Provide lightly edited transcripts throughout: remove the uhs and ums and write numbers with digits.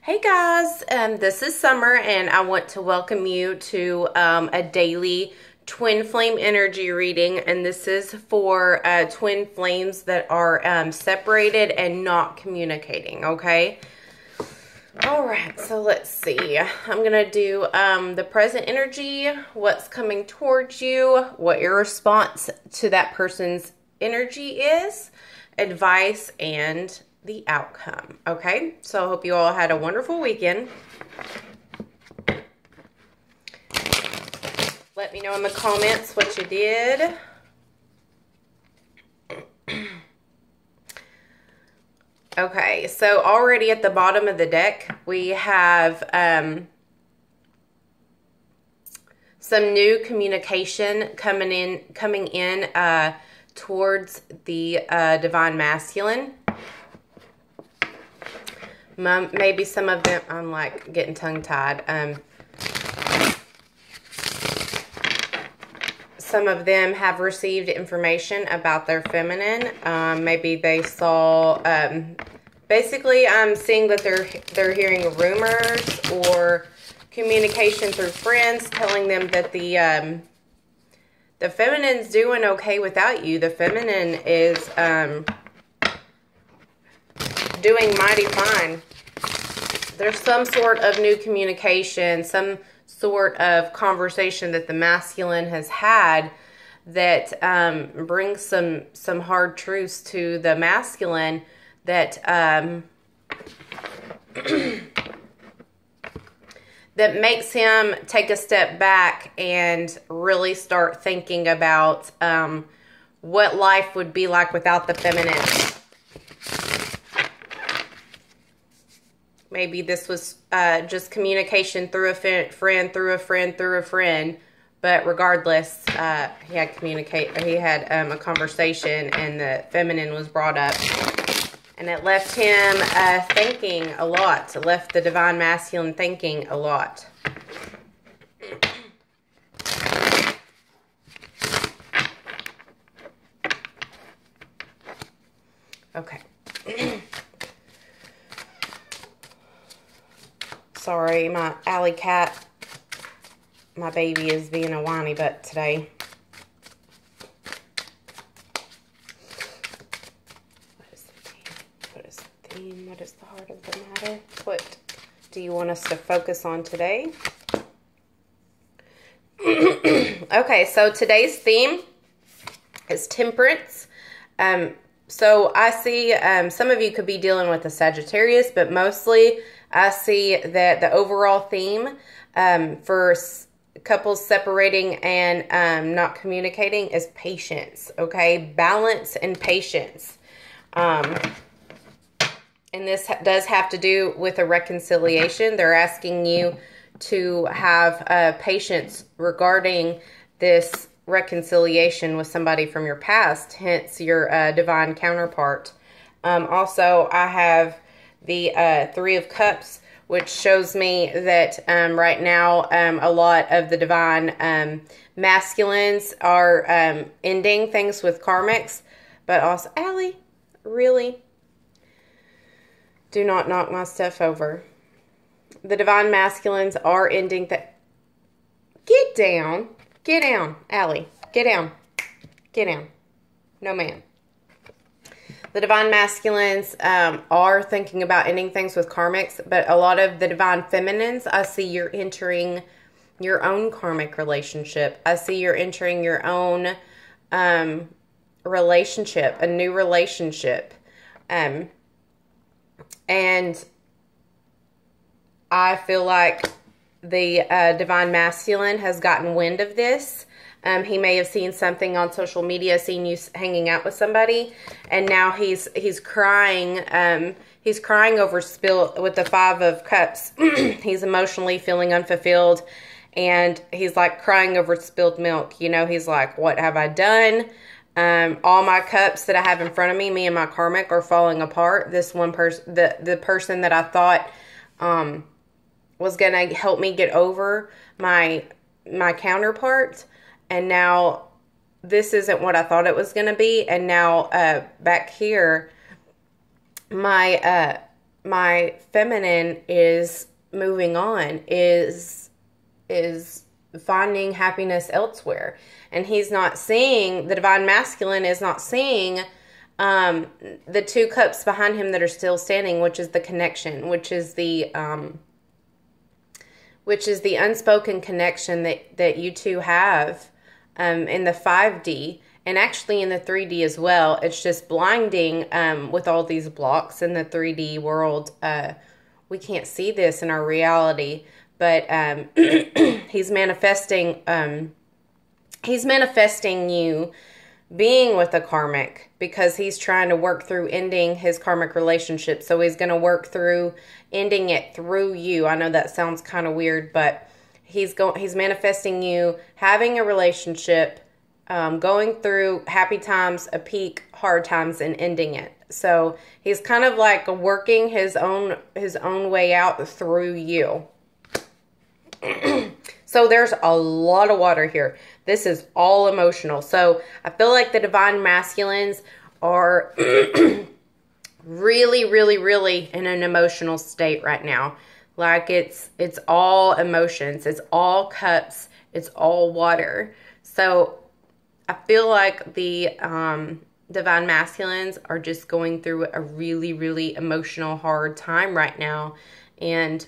Hey guys, this is Summer and I want to welcome you to a daily twin flame energy reading, and this is for twin flames that are separated and not communicating, okay? Alright, so let's see. I'm going to do the present energy, what's coming towards you, what your response to that person's energy is, advice, and the outcome. Okay, so I hope you all had a wonderful weekend. Let me know in the comments what you did. Okay, so already at the bottom of the deck we have some new communication coming in towards the divine masculine. Maybe some of them, I'm like getting tongue-tied. Some of them have received information about their feminine. Maybe they saw, basically I'm seeing that they're hearing rumors or communication through friends telling them that the feminine's doing okay without you. The feminine is doing mighty fine. There's some sort of new communication, some sort of conversation that the masculine has had that brings some hard truths to the masculine that that makes him take a step back and really start thinking about what life would be like without the feminine. Maybe this was just communication through a friend, through a friend, through a friend. But regardless, he had a conversation, and the feminine was brought up. And it left him thinking a lot. It left the divine masculine thinking a lot. Okay. Sorry, my alley cat, my baby, is being a whiny butt today. What is the theme? What is the theme? What is the heart of the matter? What do you want us to focus on today? Okay, so today's theme is temperance. So I see some of you could be dealing with a Sagittarius, but mostly I see that the overall theme for couples separating and not communicating is patience, okay? Balance and patience. And this does have to do with a reconciliation. They're asking you to have patience regarding this reconciliation with somebody from your past, hence your divine counterpart. Also, I have the Three of Cups, which shows me that right now a lot of the divine masculines are ending things with karmics. But also, Allie, really? Do not knock my stuff over. The divine masculines are ending that. Get down. Get down, Allie. Get down. Get down. No, ma'am. The divine masculines are thinking about ending things with karmics, but a lot of the divine feminines, I see you're entering your own karmic relationship. I see you're entering your own relationship, a new relationship. And I feel like the divine masculine has gotten wind of this. He may have seen something on social media, seen you hanging out with somebody, and now he's crying. He's crying over with the Five of Cups. He's emotionally feeling unfulfilled, and he's like crying over spilled milk. You know, he's like, "What have I done? All my cups that I have in front of me and my karmic, are falling apart. This one person, the person that I thought was gonna help me get over my counterpart, and now this isn't what I thought it was gonna be. And now back here, my my feminine is moving on, is finding happiness elsewhere. And he's not seeing, the divine masculine is not seeing the 2 cups behind him that are still standing, which is the connection, which is the unspoken connection that you two have in the 5D, and actually in the 3D as well. It's just blinding with all these blocks in the 3D world. We can't see this in our reality, but he's manifesting you being with a karmic, because he's trying to work through ending his karmic relationship. So he's going to work through ending it through you. I know that sounds kind of weird, but he's manifesting you having a relationship, going through happy times, a peak, hard times, and ending it. So he's kind of like working his own way out through you. So there's a lot of water here. This is all emotional. So I feel like the divine masculines are really, really, really in an emotional state right now. Like it's all emotions. It's all cups. It's all water. So I feel like the divine masculines are just going through a really, really emotional, hard time right now. And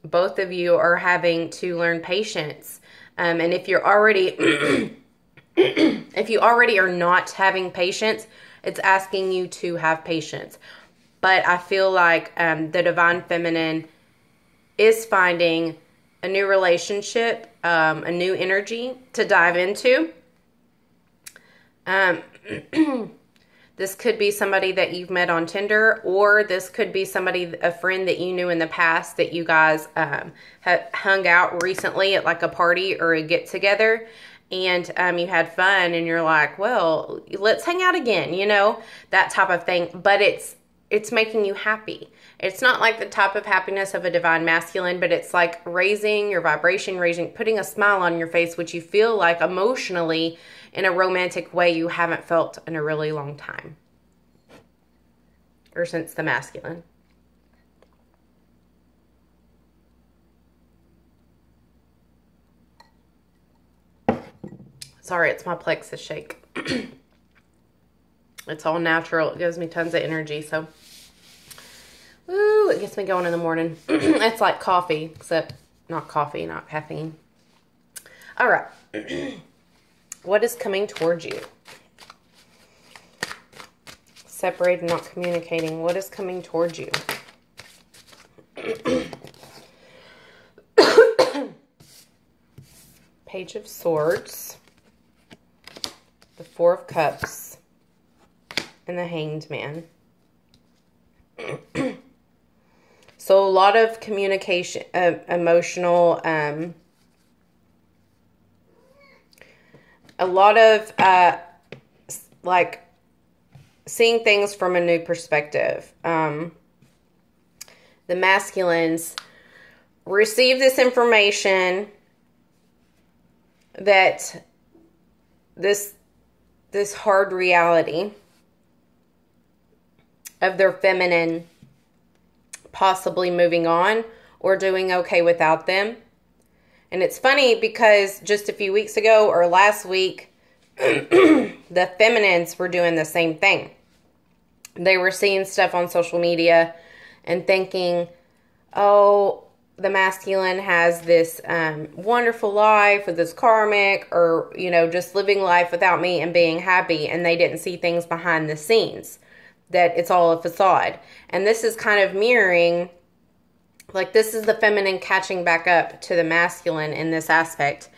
both of you are having to learn patience. And if you're already, if you already are not having patience, it's asking you to have patience. But I feel like the divine feminine is finding a new relationship, a new energy to dive into. This could be somebody that you've met on Tinder, or this could be a friend that you knew in the past that you guys have hung out recently at like a party or a get-together, and you had fun, and you're like, well, let's hang out again, you know, that type of thing. But it's making you happy. It's not like the type of happiness of a divine masculine, but it's like raising your vibration, putting a smile on your face, which you feel like emotionally in a romantic way you haven't felt in a really long time. Or since the masculine. Sorry, it's my plexus shake. It's all natural. It gives me tons of energy, so. Woo, it gets me going in the morning. It's like coffee, except not coffee, not caffeine. All right. What is coming towards you? Separated, not communicating. What is coming towards you? Page of Swords. The Four of Cups. And the Hanged Man. So a lot of communication, emotional, a lot of, like, seeing things from a new perspective. The masculines receive this information that this hard reality of their feminine possibly moving on or doing okay without them. And it's funny because just a few weeks ago or last week, the feminines were doing the same thing. They were seeing stuff on social media and thinking, oh, the masculine has this wonderful life with this karmic, or, you know, just living life without me and being happy. And they didn't see things behind the scenes, that it's all a facade. And this is kind of mirroring, like, this is the feminine catching back up to the masculine in this aspect.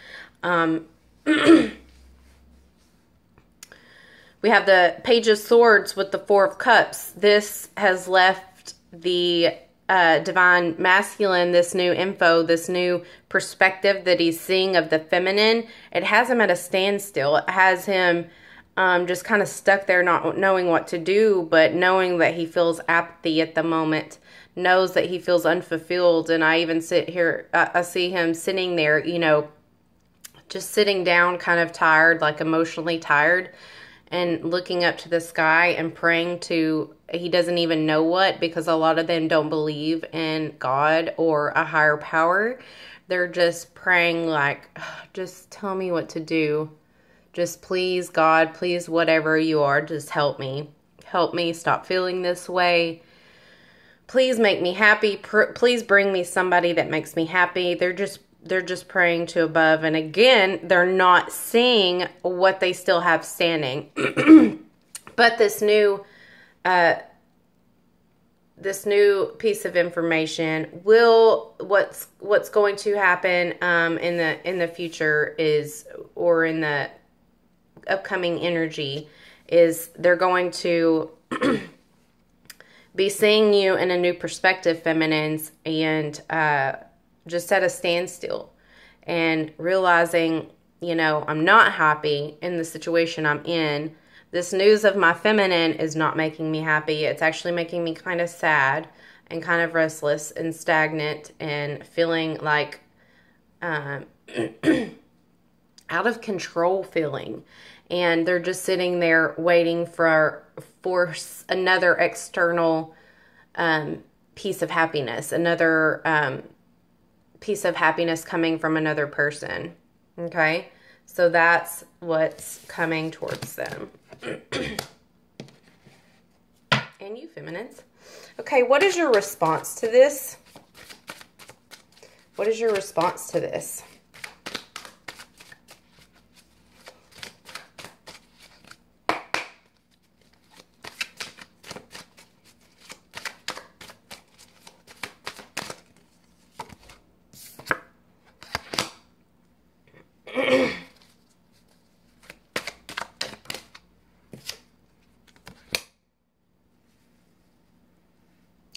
We have the Page of Swords with the Four of Cups. This has left the divine masculine this new info, this new perspective that he's seeing of the feminine. It has him at a standstill. It has him just kind of stuck there, not knowing what to do, but knowing that he feels apathy at the moment, knows that he feels unfulfilled. And I even sit here, I see him sitting there, you know, just sitting down, kind of tired, like emotionally tired. and looking up to the sky and praying to he doesn't even know what, because a lot of them don't believe in God or a higher power. They're just praying like, just tell me what to do. Just please, God, please, whatever you are, just help me. Help me stop feeling this way. Please make me happy. Please bring me somebody that makes me happy. They're just praying to above. And again, they're not seeing what they still have standing. But this new piece of information what's going to happen in the future is, or in the upcoming energy, is they're going to be seeing you in a new perspective, feminines, and just at a standstill and realizing, I'm not happy in the situation I'm in. This news of my feminine is not making me happy. It's actually making me kind of sad and kind of restless and stagnant and feeling like out of control feeling. And they're just sitting there waiting for another external piece of happiness, another piece of happiness coming from another person. Okay? So that's what's coming towards them. And you, feminines. Okay, what is your response to this? What is your response to this?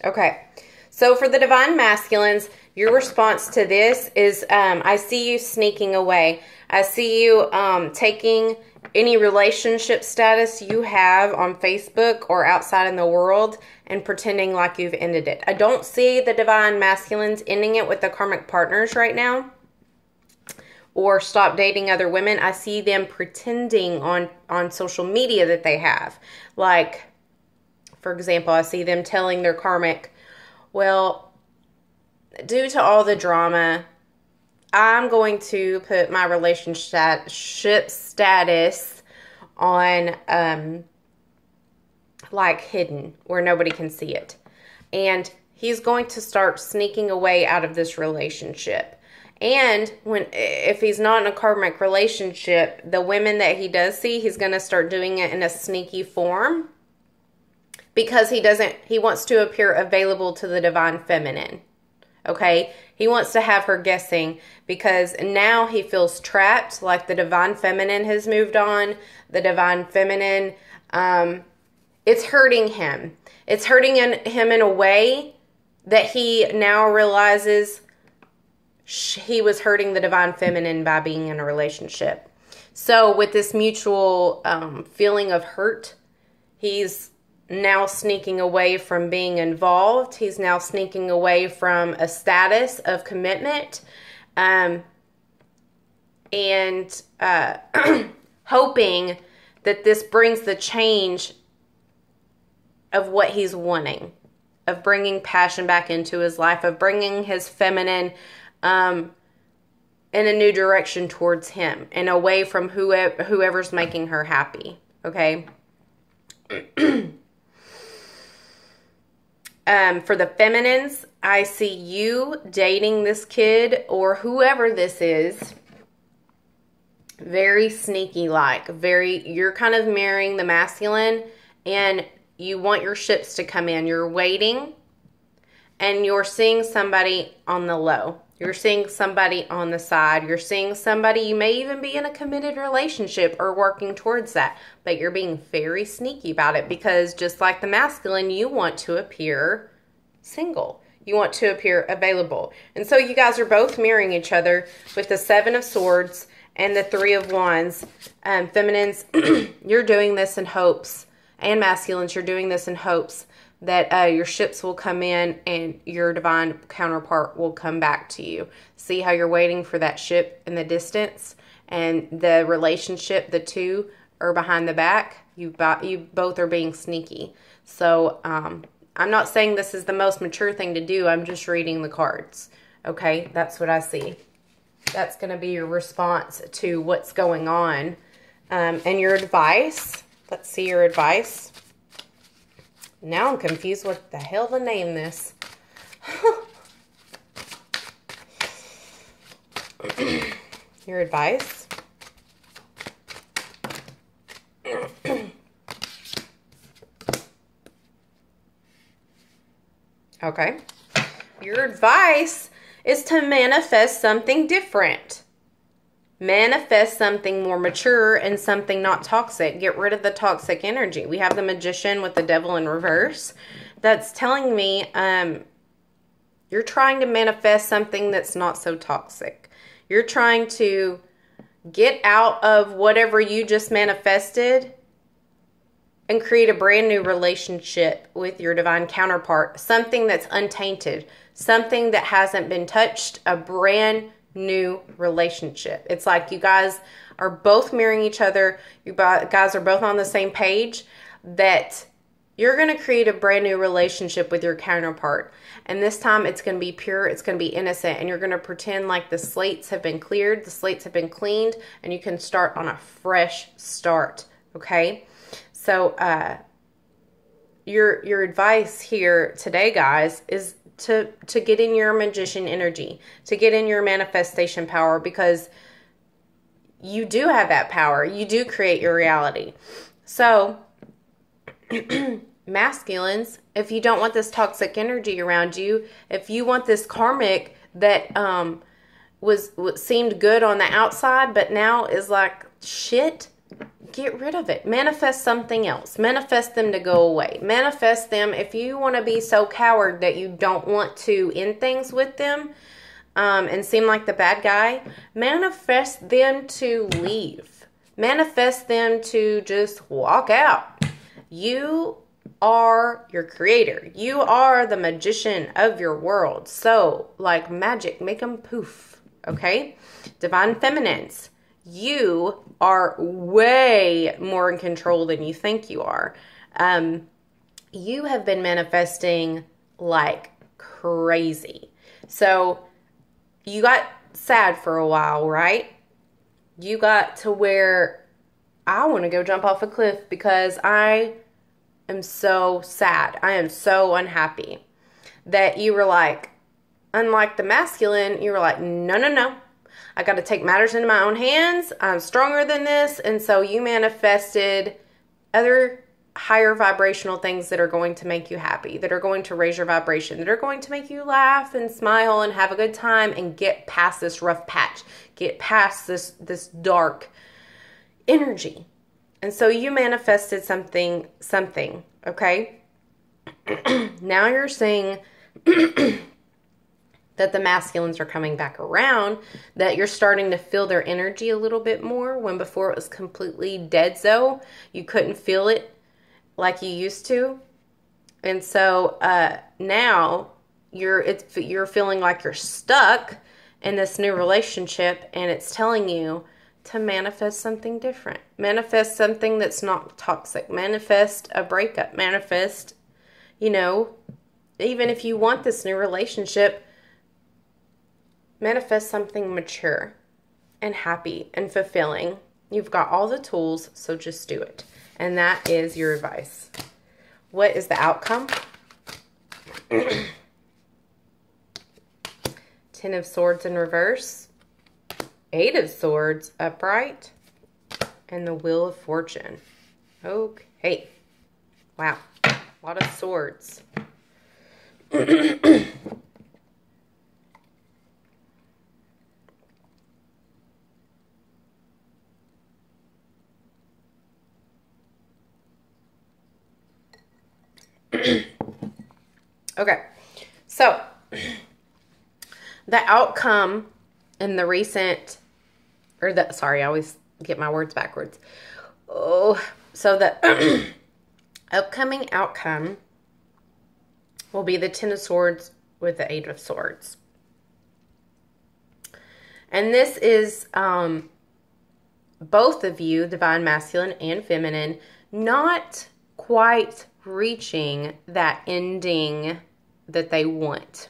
Okay, so for the divine masculines, your response to this is, I see you sneaking away. I see you taking any relationship status you have on Facebook or outside in the world and pretending like you've ended it. I don't see the divine masculines ending it with the karmic partners right now, or stop dating other women. I see them pretending on social media that they have. Like, for example, I see them telling their karmic, well, due to all the drama, I'm going to put my relationship status on, like, hidden, where nobody can see it. And he's going to start sneaking away out of this relationship. And if he's not in a karmic relationship, the women that he does see, he's going to start doing it in a sneaky form. Because he wants to appear available to the divine feminine. Okay? He wants to have her guessing, because now he feels trapped, like the divine feminine has moved on. The divine feminine, it's hurting him. It's hurting him in a way that he now realizes he was hurting the divine feminine by being in a relationship. So with this mutual feeling of hurt, he's now sneaking away from being involved. He's now sneaking away from a status of commitment, and hoping that this brings the change of what he's wanting, of bringing passion back into his life, of bringing his feminine in a new direction towards him and away from whoever's making her happy. Okay? For the feminines, I see you dating this kid or whoever this is. Very sneaky like. You're kind of marrying the masculine and you want your ships to come in. You're waiting and you're seeing somebody on the low. You're seeing somebody on the side. You're seeing somebody, you may even be in a committed relationship or working towards that. But you're being very sneaky about it because just like the masculine, you want to appear single. You want to appear available. And so you guys are both mirroring each other with the 7 of Swords and the 3 of Wands. Feminines, you're doing this in hopes. And masculines, you're doing this in hopes that your ships will come in and your divine counterpart will come back to you. See how you're waiting for that ship in the distance and the relationship, the two, or behind the back, you both are being sneaky. So I'm not saying this is the most mature thing to do. I'm just reading the cards. Okay, that's what I see. That's going to be your response to what's going on. And your advice. Let's see your advice. Now I'm confused what the hell to name this. Your advice. Okay. Your advice is to manifest something different. Manifest something more mature and something not toxic. Get rid of the toxic energy. We have the Magician with the Devil in reverse. That's telling me you're trying to manifest something that's not so toxic. You're trying to get out of whatever you just manifested and create a brand new relationship with your divine counterpart. Something that's untainted. Something that hasn't been touched. A brand new relationship. It's like you guys are both mirroring each other. You guys are both on the same page that you're going to create a brand new relationship with your counterpart. And this time it's going to be pure. It's going to be innocent. And you're going to pretend like the slates have been cleared. The slates have been cleaned. And you can start on a fresh start. Okay? So, your advice here today, guys, is to get in your magician energy, to get in your manifestation power, because you do have that power. You do create your reality. So, masculines, if you don't want this toxic energy around you, if you want this karmic that seemed good on the outside, but now is like shit, get rid of it. Manifest something else. Manifest them to go away. Manifest them. If you want to be so coward that you don't want to end things with them and seem like the bad guy, manifest them to leave. Manifest them to just walk out. You are your creator. You are the magician of your world. So, like magic, make them poof. Okay? Divine feminines. You are way more in control than you think you are. You have been manifesting like crazy. So you got sad for a while, right? You got to where I want to go jump off a cliff because I am so sad. I am so unhappy. That you were like, unlike the masculine, you were like, no, no, no. I got to take matters into my own hands. I'm stronger than this. And so you manifested other higher vibrational things that are going to make you happy, that are going to raise your vibration, that are going to make you laugh and smile and have a good time and get past this rough patch, get past this dark energy. And so you manifested something, okay? Now you're saying that the masculines are coming back around, that you're starting to feel their energy a little bit more, when before it was completely dead zone. You couldn't feel it like you used to. And so now you're feeling like you're stuck in this new relationship, and it's telling you to manifest something different. Manifest something that's not toxic. Manifest a breakup. Manifest, even if you want this new relationship, manifest something mature and happy and fulfilling. You've got all the tools, so just do it. And that is your advice. What is the outcome? Ten of Swords in reverse. Eight of Swords upright. And the Wheel of Fortune. Okay. Wow. A lot of swords. Okay, so the outcome in the recent, I always get my words backwards. So the upcoming outcome will be the Ten of Swords with the Eight of Swords. And this is both of you, divine masculine and feminine, not quite reaching that ending that they want.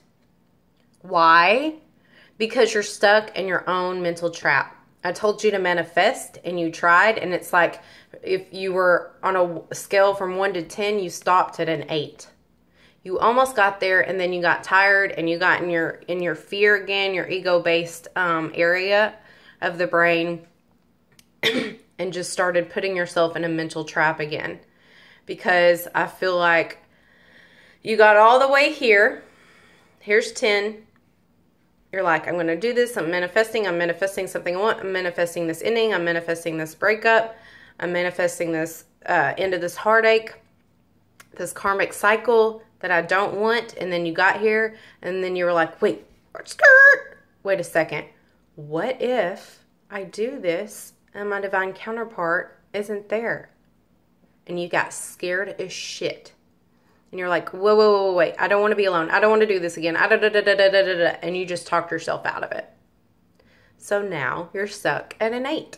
Why? Because you're stuck in your own mental trap. I told you to manifest and you tried, and it's like if you were on a scale from 1 to 10, you stopped at an 8. You almost got there, and then you got tired and you got in your fear again, your ego-based area of the brain, and just started putting yourself in a mental trap again. Because I feel like you got all the way here. Here's 10. You're like, I'm going to do this. I'm manifesting something I want. I'm manifesting this ending. I'm manifesting this breakup. I'm manifesting this end of this heartache, this karmic cycle that I don't want. And then you got here, and then you were like, wait a second. What if I do this and my divine counterpart isn't there? And you got scared as shit. And you're like, whoa, wait. I don't want to be alone. I don't want to do this again. And you just talked yourself out of it. So now you're stuck at an 8.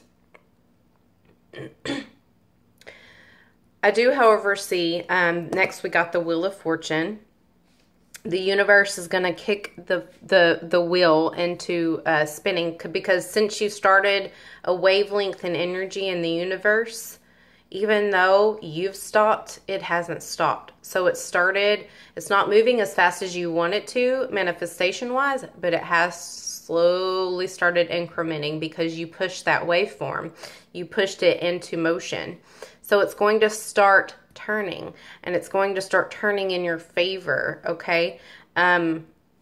I do, however, see, next we got the Wheel of Fortune. The universe is going to kick the wheel into spinning, because since you started a wavelength and energy in the universe, even though you've stopped, it hasn't stopped. So it started, it's not moving as fast as you want it to, manifestation-wise, but it has slowly started incrementing because you pushed that waveform. You pushed it into motion. So it's going to start turning, and it's going to start turning in your favor, okay?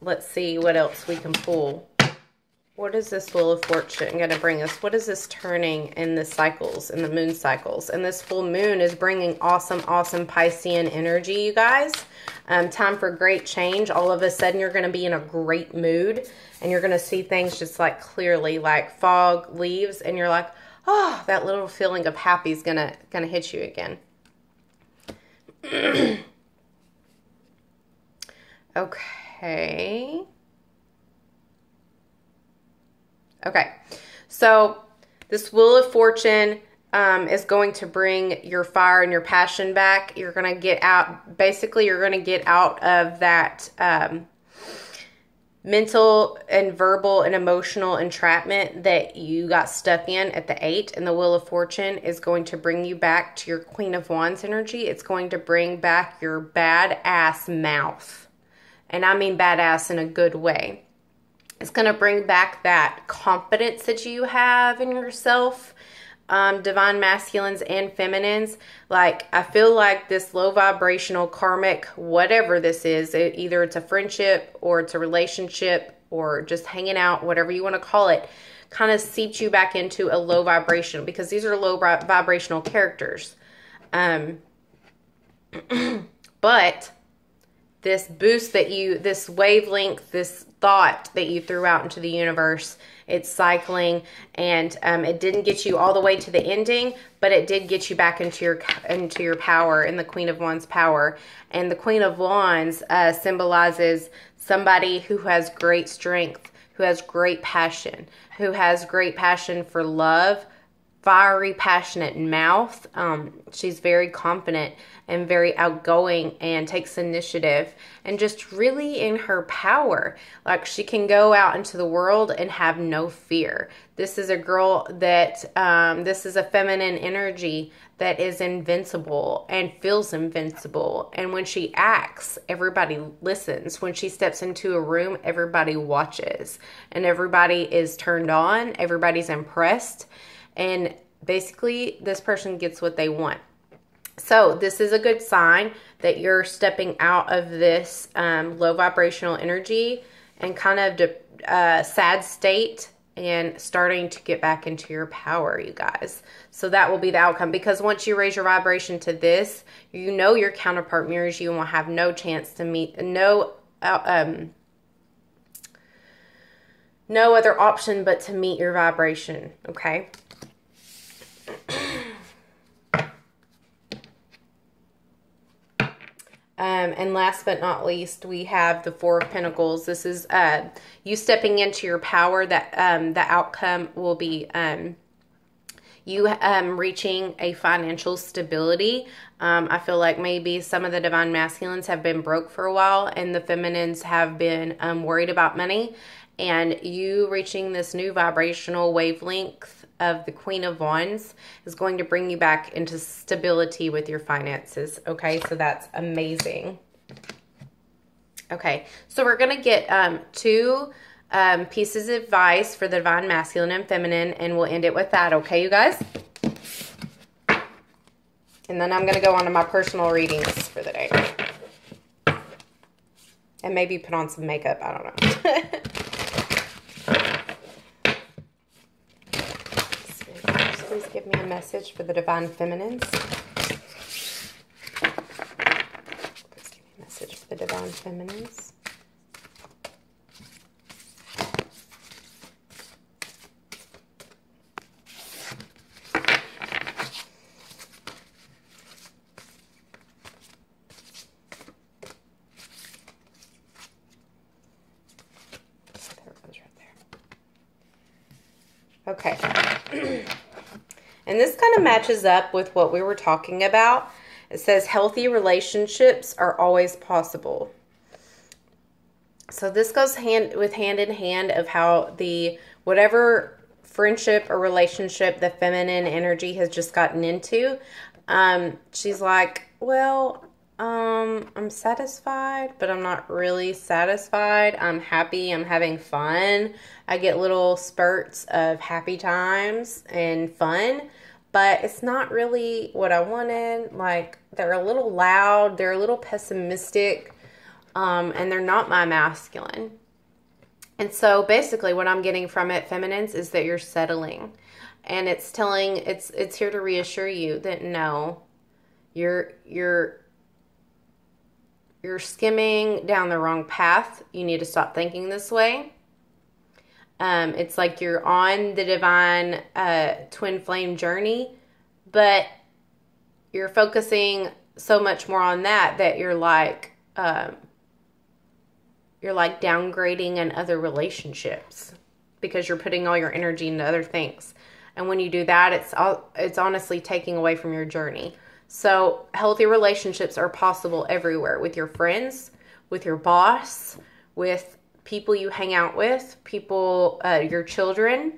Let's see what else we can pull. What is this Wheel of Fortune going to bring us? What is this turning in the cycles, in the moon cycles? And this full moon is bringing awesome, awesome Piscean energy, you guys. Time for great change. All of a sudden, you're going to be in a great mood, and you're going to see things just like clearly, like fog leaves, and you're like, oh, that little feeling of happy is gonna hit you again. Okay. Okay, so this Wheel of Fortune is going to bring your fire and your passion back. You're going to get out, basically you're going to get out of that mental and verbal and emotional entrapment that you got stuck in at the 8. And the Wheel of Fortune is going to bring you back to your Queen of Wands energy. It's going to bring back your badass mouth. And I mean badass in a good way. It's going to bring back that confidence that you have in yourself, divine masculines and feminines. Like, I feel like this low vibrational karmic, whatever this is, either it's a friendship or it's a relationship or just hanging out, whatever you want to call it, kind of seeps you back into a low vibration, because these are low vibrational characters. But this boost that this wavelength, this thought that you threw out into the universe, it's cycling, and it didn't get you all the way to the ending, but it did get you back into your power, in the Queen of Wands power. And the Queen of Wands symbolizes somebody who has great strength, who has great passion, for love, fiery, passionate mouth. She's very confident and very outgoing and takes initiative and just really in her power. Like, she can go out into the world and have no fear. This is a girl that, this is a feminine energy that is invincible and feels invincible. And when she acts, everybody listens. When she steps into a room, everybody watches and everybody is turned on. Everybody's impressed. And basically, this person gets what they want. So this is a good sign that you're stepping out of this low vibrational energy and kind of sad state and starting to get back into your power, you guys. So that will be the outcome, because once you raise your vibration to this, you know your counterpart mirrors you and will have no chance to meet, no other option but to meet your vibration, okay? And last but not least, we have the Four of Pentacles. This is you stepping into your power. That the outcome will be you reaching a financial stability. I feel like maybe some of the divine masculines have been broke for a while and the feminines have been worried about money. And you reaching this new vibrational wavelength of the Queen of Wands is going to bring you back into stability with your finances. Okay, so that's amazing. Okay, so we're going to get two pieces of advice for the divine masculine and feminine, and we'll end it with that. Okay, you guys? And then I'm going to go on to my personal readings for the day. And maybe put on some makeup. I don't know. Please give me a message for the divine feminines. Please give me a message for the divine feminines. There it goes right there. Okay. And this kind of matches up with what we were talking about. It says healthy relationships are always possible. So this goes hand in hand of how whatever friendship or relationship the feminine energy has just gotten into, she's like, well, I'm satisfied, but I'm not really satisfied. I'm happy. I'm having fun. I get little spurts of happy times and fun, but it's not really what I wanted. Like, they're a little loud. They're a little pessimistic, and they're not my masculine. And so basically what I'm getting from it, feminines, is that you're settling. And it's here to reassure you that no, you're skimming down the wrong path. You need to stop thinking this way. It's like you're on the divine twin flame journey, but you're focusing so much more on that you're like downgrading in other relationships because you're putting all your energy into other things. And when you do that, it's honestly taking away from your journey. So healthy relationships are possible everywhere, with your friends, with your boss, with people you hang out with, people, your children.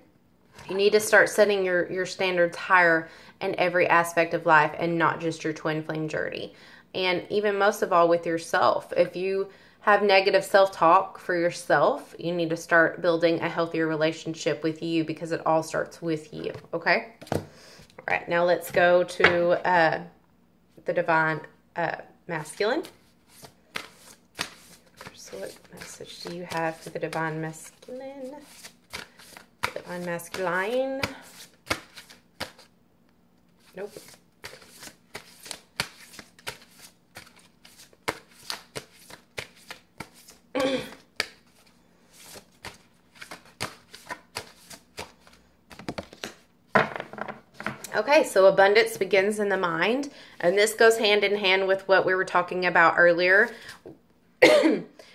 You need to start setting your standards higher in every aspect of life and not just your twin flame journey. And even most of all with yourself. If you have negative self-talk for yourself, you need to start building a healthier relationship with you because it all starts with you. Okay? All right, now let's go to the divine masculine. So what message do you have for the divine masculine? The divine masculine. Nope. Okay, so abundance begins in the mind, and this goes hand in hand with what we were talking about earlier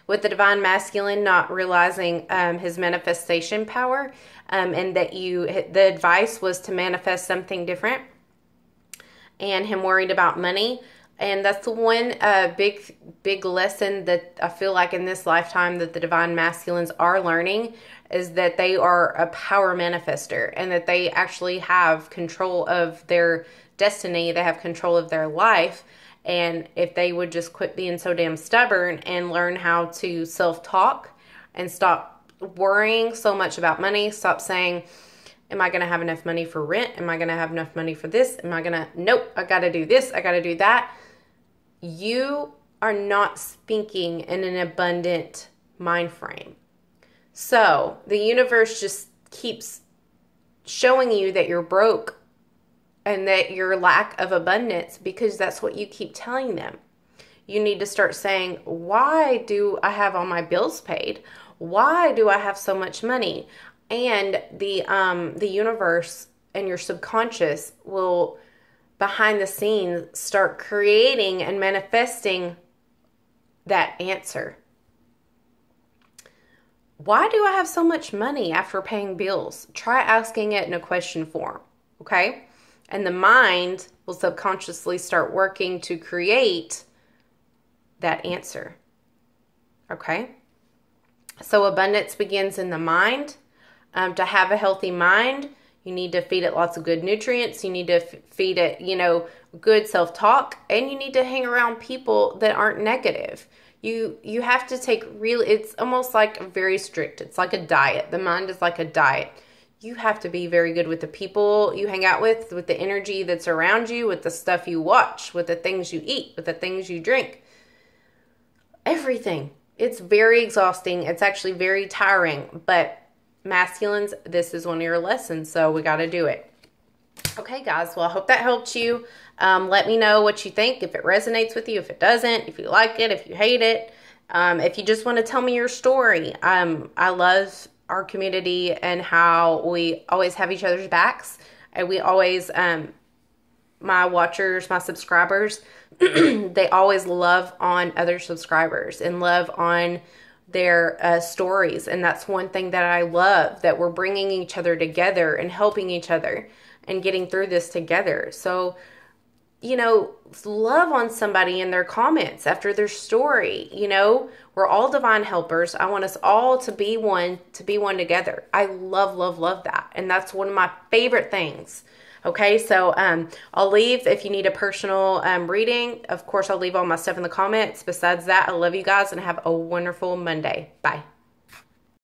with the divine masculine not realizing his manifestation power, and that the advice was to manifest something different, and him worried about money. And that's the one big lesson that I feel like in this lifetime that the divine masculines are learning, is that they are a power manifester and that they actually have control of their destiny. They have control of their life. And if they would just quit being so damn stubborn and learn how to self-talk and stop worrying so much about money, stop saying, am I going to have enough money for rent? Am I going to have enough money for this? Nope, I got to do this. I got to do that. You are not speaking in an abundant mind frame. So the universe just keeps showing you that you're broke and that your lack of abundance because that's what you keep telling them. You need to start saying, why do I have all my bills paid? Why do I have so much money? And the universe and your subconscious will, behind the scenes, start creating and manifesting that answer. Why do I have so much money after paying bills? Try asking it in a question form. okay? And the mind will subconsciously start working to create that answer, okay? So abundance begins in the mind. To have a healthy mind, you need to feed it lots of good nutrients. You need to feed it, good self-talk, and you need to hang around people that aren't negative. You have to take it's almost like very strict. It's like a diet. The mind is like a diet. You have to be very good with the people you hang out with the energy that's around you, with the stuff you watch, with the things you eat, with the things you drink. Everything. It's very exhausting. It's actually very tiring. But masculines, this is one of your lessons, so we got to do it. Okay, guys. Well, I hope that helped you. Let me know what you think, if it resonates with you, if it doesn't, if you like it, if you hate it. If you just want to tell me your story. I love our community and how we always have each other's backs. And we always, my watchers, my subscribers, they always love on other subscribers and love on their stories. And that's one thing that I love, that we're bringing each other together and helping each other and getting through this together. So, love on somebody in their comments after their story. We're all divine helpers. I want us all to be one together. I love, love, love that. And that's one of my favorite things. Okay, so I'll leave if you need a personal reading. Of course, I'll leave all my stuff in the comments. Besides that, I love you guys and have a wonderful Monday. Bye.